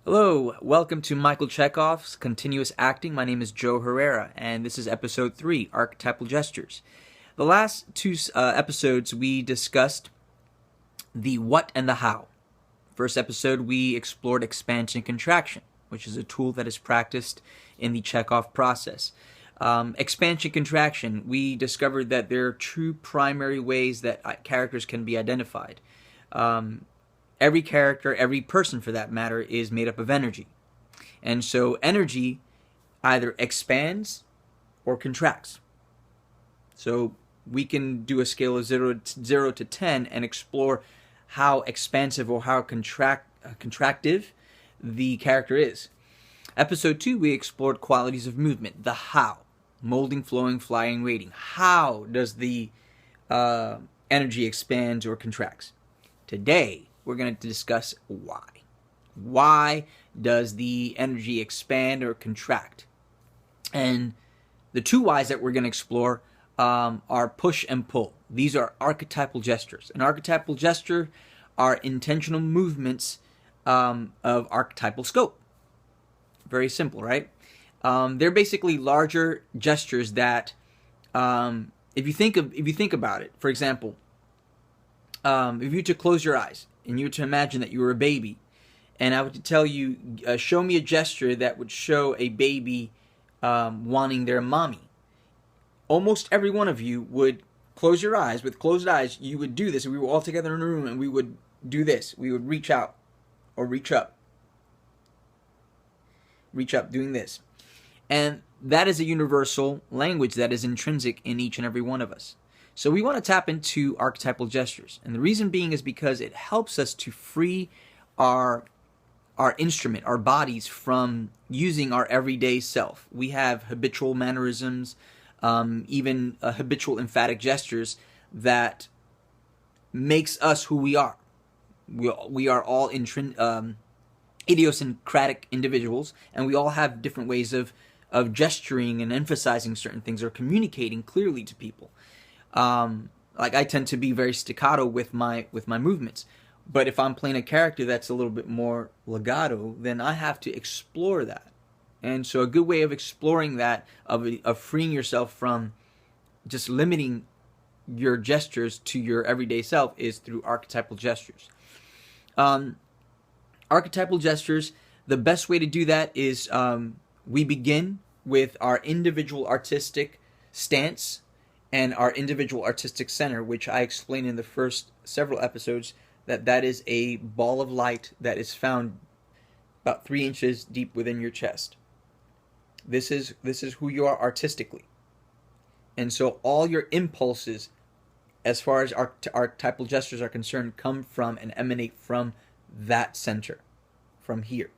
Hello, welcome to Michael Chekhov's Continuous Acting. My name is Joe Herrera, and this is episode 3, Archetypal Gestures. The last two episodes we discussed the what and the how. First episode we explored expansion and contraction, which is a tool that is practiced in the Chekhov process. Expansion contraction, we discovered that there are two primary ways that characters can be identified. Every character, every person for that matter, is made up of energy. And so energy either expands or contracts. So we can do a scale of 0 to 10 and explore how expansive or how contractive the character is. Episode 2, we explored qualities of movement, the how. Molding, flowing, flying, waiting. How does the energy expand or contracts? Today, we're going to discuss why. Why does the energy expand or contract? And the two whys that we're going to explore are push and pull. These are archetypal gestures. An archetypal gesture are intentional movements of archetypal scope. Very simple, right? They're basically larger gestures that, if you think about it, for example, if you were to close your eyes and you were to imagine that you were a baby, and I were to tell you, show me a gesture that would show a baby wanting their mommy, almost every one of you would close your eyes. With closed eyes, you would do this. We were all together in a room, and we would do this. We would reach out or reach up. Reach up, doing this. And that is a universal language that is intrinsic in each and every one of us. So we want to tap into archetypal gestures. And the reason being is because it helps us to free our instrument, our bodies, from using our everyday self. We have habitual mannerisms, even habitual emphatic gestures that makes us who we are. We are all idiosyncratic individuals, and we all have different ways of gesturing and emphasizing certain things or communicating clearly to people. Like I tend to be very staccato with my movements, but if I'm playing a character that's a little bit more legato, then I have to explore that. And so a good way of exploring that, of freeing yourself from just limiting your gestures to your everyday self, is through archetypal gestures. Archetypal gestures, the best way to do that is we begin with our individual artistic stance and our individual artistic center, which I explained in the first several episodes, that is a ball of light that is found about 3 inches deep within your chest. This is who you are artistically. And so all your impulses, as far as archetypal gestures are concerned, come from and emanate from that center, from here.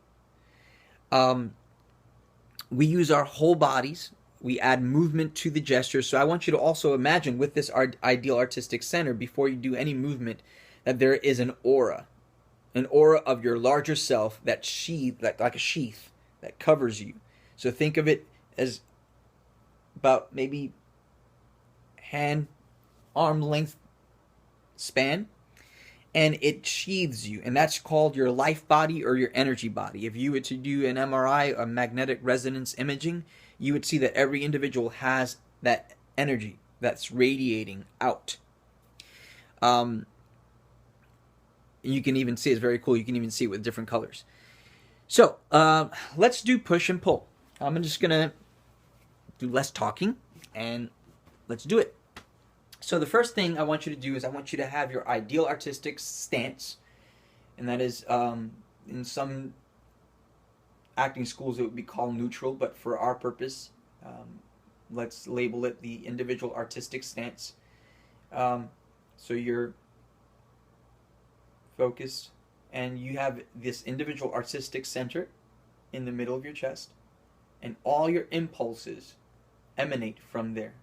We use our whole bodies. We add movement to the gesture. So I want you to also imagine, with this ideal artistic center, before you do any movement, that there is an aura of your larger self that like a sheath that covers you. So think of it as about maybe arm length span, and it sheathes you, and that's called your life body or your energy body. If you were to do an MRI, a magnetic resonance imaging, you would see that every individual has that energy that's radiating out. You can even see, it's very cool, you can even see it with different colors. So, let's do push and pull. I'm just going to do less talking, and let's do it. So the first thing I want you to do is I want you to have your ideal artistic stance, and that is, in some acting schools it would be called neutral, but for our purpose, let's label it the individual artistic stance. So you're focused, and you have this individual artistic center in the middle of your chest, and all your impulses emanate from there.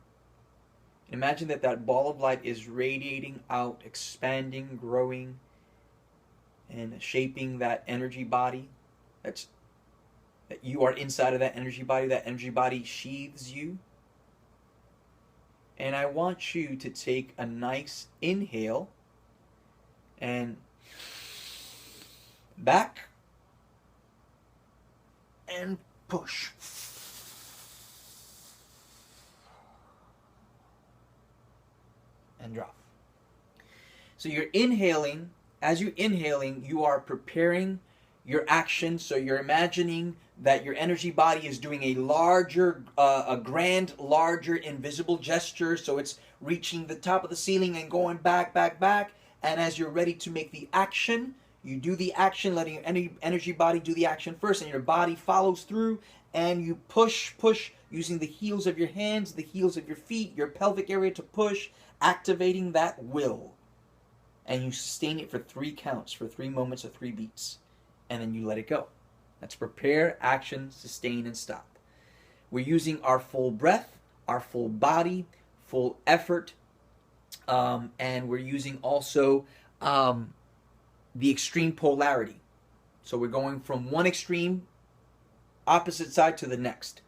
Imagine that ball of light is radiating out, expanding, growing, and shaping that energy body. That you are inside of that energy body. That energy body sheathes you. And I want you to take a nice inhale and back and push. And drop. So you're inhaling. As you're inhaling, you are preparing your action. So you're imagining that your energy body is doing a larger, a grand, larger invisible gesture. So it's reaching the top of the ceiling and going back, back, back. And as you're ready to make the action, you do the action, letting your energy body do the action first, and your body follows through, and you push, push, using the heels of your hands, the heels of your feet, your pelvic area to push, activating that will. And you sustain it for 3 counts, for 3 moments or 3 beats. And then you let it go. That's prepare, action, sustain, and stop. We're using our full breath, our full body, full effort, and we're using also the extreme polarity. So we're going from one extreme, opposite side, to the next.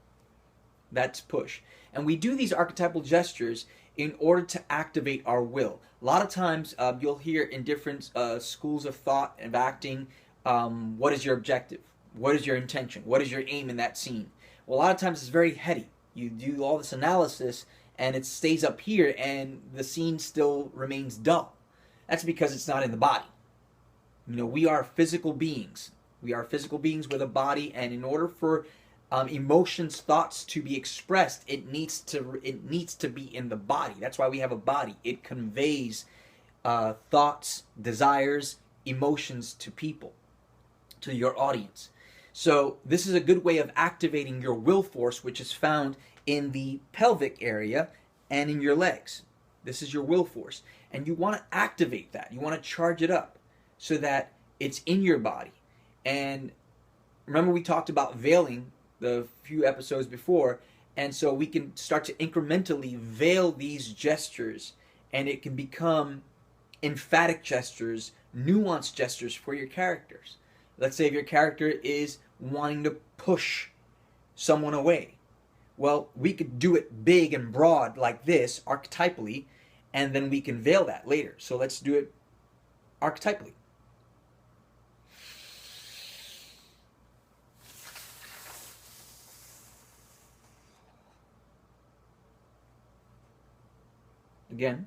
That's push. And we do these archetypal gestures in order to activate our will. A lot of times you'll hear in different schools of thought and acting, what is your objective? What is your intention? What is your aim in that scene? Well, a lot of times it's very heady. You do all this analysis and it stays up here and the scene still remains dull. That's because it's not in the body. You know, we are physical beings. We are physical beings with a body, and in order for emotions, thoughts to be expressed, it needs to be in the body. That's why we have a body. It conveys thoughts, desires, emotions to people, to your audience. So this is a good way of activating your will force, which is found in the pelvic area and in your legs. This is your will force, and you want to activate that. You want to charge it up so that it's in your body. And remember, we talked about veiling the few episodes before, and so we can start to incrementally veil these gestures, and it can become emphatic gestures, nuanced gestures for your characters. Let's say if your character is wanting to push someone away. Well, we could do it big and broad like this, archetypally, and then we can veil that later. So let's do it archetypally. Again.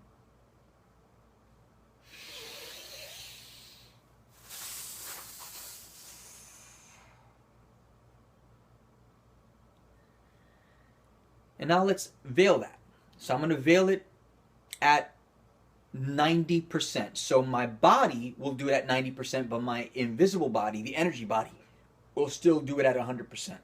And now let's veil that. So I'm going to veil it at 90%. So my body will do it at 90%, but my invisible body, the energy body, will still do it at 100%.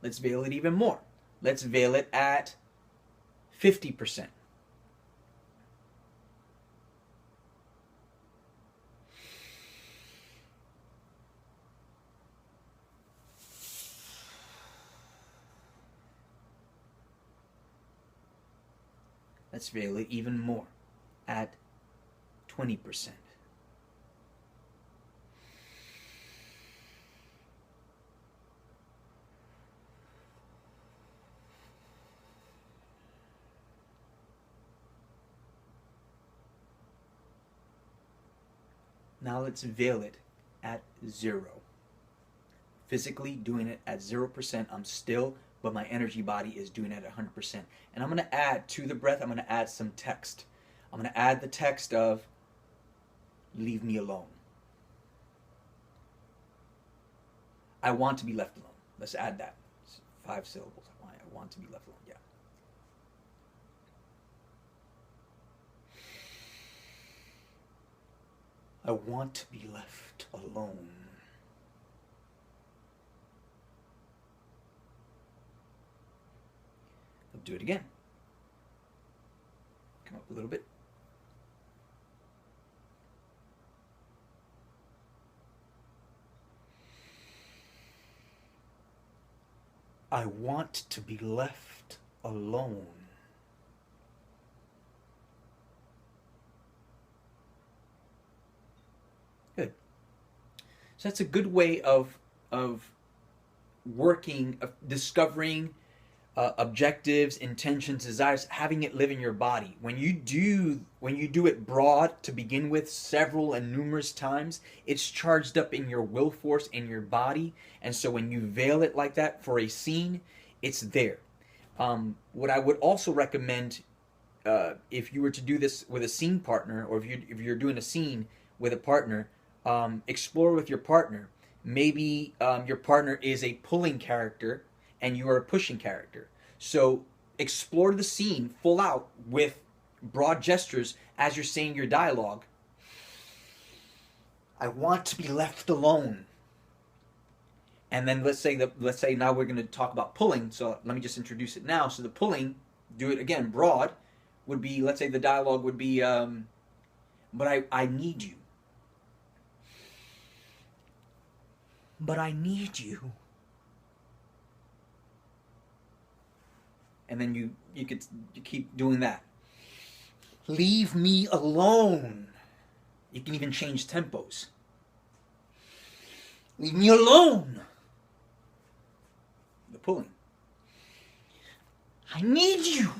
Let's veil it even more. Let's veil it at 50%. Let's veil it even more at 20%. Now let's veil it at 0. Physically doing it at 0%, I'm still, but my energy body is doing it at 100%. And I'm going to add to the breath, I'm going to add some text. I'm going to add the text of, leave me alone. I want to be left alone. Let's add that. It's 5 syllables. I want to be left alone. Yeah. I want to be left alone. I'll do it again. Come up a little bit. I want to be left alone. Good. So that's a good way of working, of discovering objectives, intentions, desires, having it live in your body. When you do it broad to begin with, several and numerous times, it's charged up in your will force in your body, and so when you veil it like that for a scene, it's there. What I would also recommend, if you were to do this with a scene partner, or if you're doing a scene with a partner, explore with your partner. Maybe your partner is a pulling character and you are a pushing character. So explore the scene full out with broad gestures as you're saying your dialogue. I want to be left alone. And then let's say now we're going to talk about pulling. So let me just introduce it now. So the pulling, do it again broad, would be, let's say the dialogue would be, but I need you. But I need you. And then you keep doing that. Leave me alone. You can even change tempos. Leave me alone. The pulling. I need you.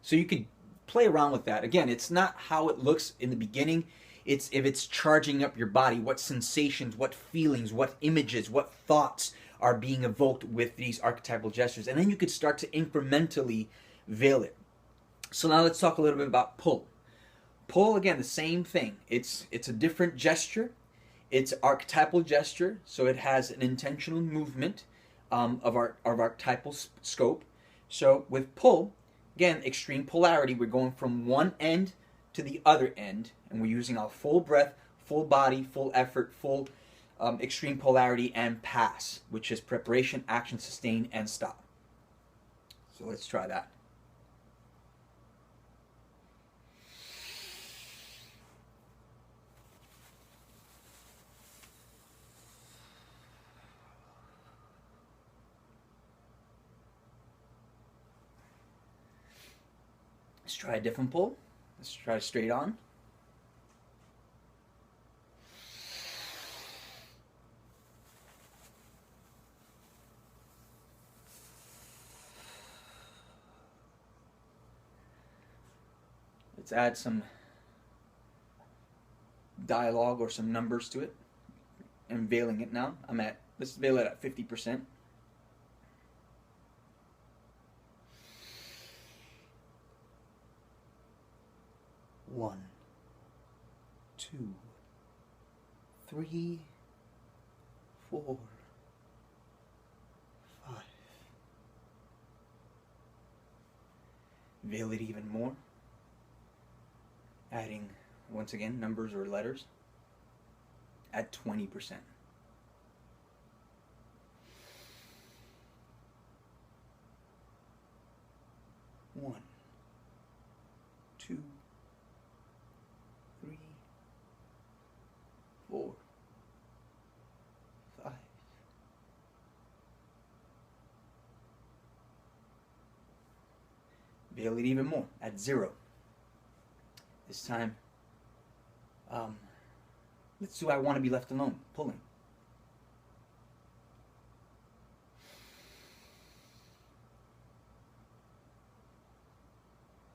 So you could play around with that. Again, it's not how it looks in the beginning. It's if it's charging up your body, what sensations, what feelings, what images, what thoughts are being evoked with these archetypal gestures. And then you could start to incrementally veil it. So now let's talk a little bit about pull. Pull, again, the same thing. It's a different gesture. It's archetypal gesture, so it has an intentional movement of archetypal scope. So with pull, again, extreme polarity, we're going from one end to the other end, and we're using our full breath, full body, full effort, full extreme polarity, and pass, which is preparation, action, sustain, and stop. So let's try that. Let's try a different pull. Let's try straight on. Let's add some dialogue or some numbers to it. I'm veiling it now. Let's veil it at 50%. One, two, three, 4, 5. Veil it even more. Adding, once again, numbers or letters at 20%. 1, 2, 3, 4, 5. Veil it even more at 0. This time, let's do I want to be left alone, pulling.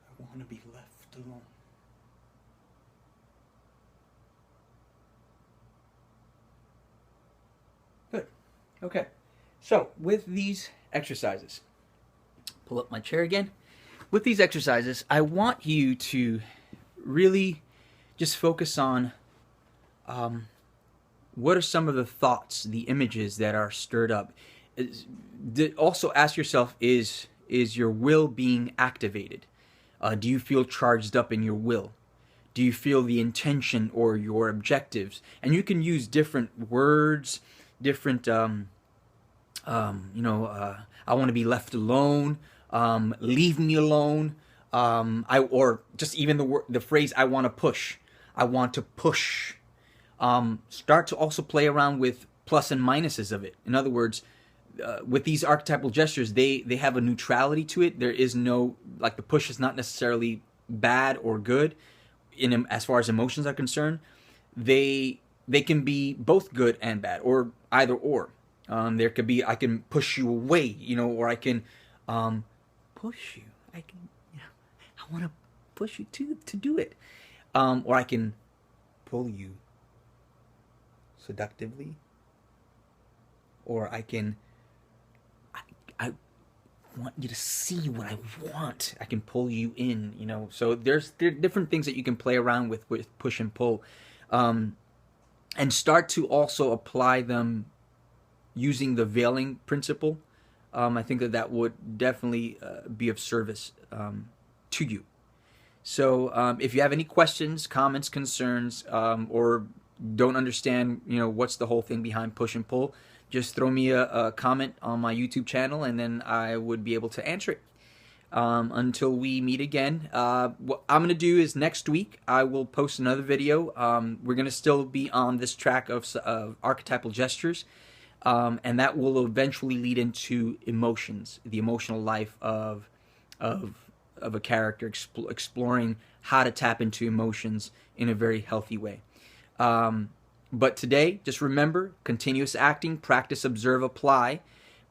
I want to be left alone. Good. Okay. So, with these exercises, pull up my chair again. With these exercises, I want you to really just focus on what are some of the thoughts, the images that are stirred up. Also ask yourself, is your will being activated? Do you feel charged up in your will? Do you feel the intention or your objectives? And you can use different words, different, I want to be left alone, leave me alone, or just even the phrase, I want to push. I want to push. Start to also play around with plus and minuses of it. In other words, with these archetypal gestures, they have a neutrality to it. There is no, like, the push is not necessarily bad or good as far as emotions are concerned. They can be both good and bad, or either or. There could be, I can push you away, or I can push you. I can, I want to push you to do it. Or I can pull you seductively. Or I want you to see what I want. I can pull you in, So there are different things that you can play around with push and pull. And start to also apply them using the veiling principle. I think that would definitely be of service to you. So if you have any questions, comments, concerns, or don't understand, what's the whole thing behind push and pull, just throw me a comment on my YouTube channel, and then I would be able to answer it. Until we meet again, what I'm going to do is next week I will post another video. We're going to still be on this track of archetypal gestures, and that will eventually lead into emotions, the emotional life of a character, exploring how to tap into emotions in a very healthy way. But today, just remember, continuous acting, practice, observe, apply.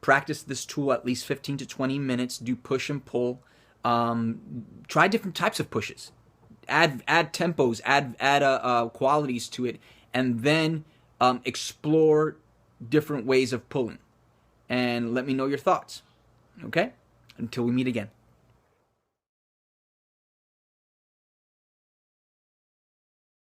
Practice this tool at least 15 to 20 minutes. Do push and pull. Try different types of pushes. Add tempos, add qualities to it, and then explore different ways of pulling. And let me know your thoughts. Okay? Until we meet again.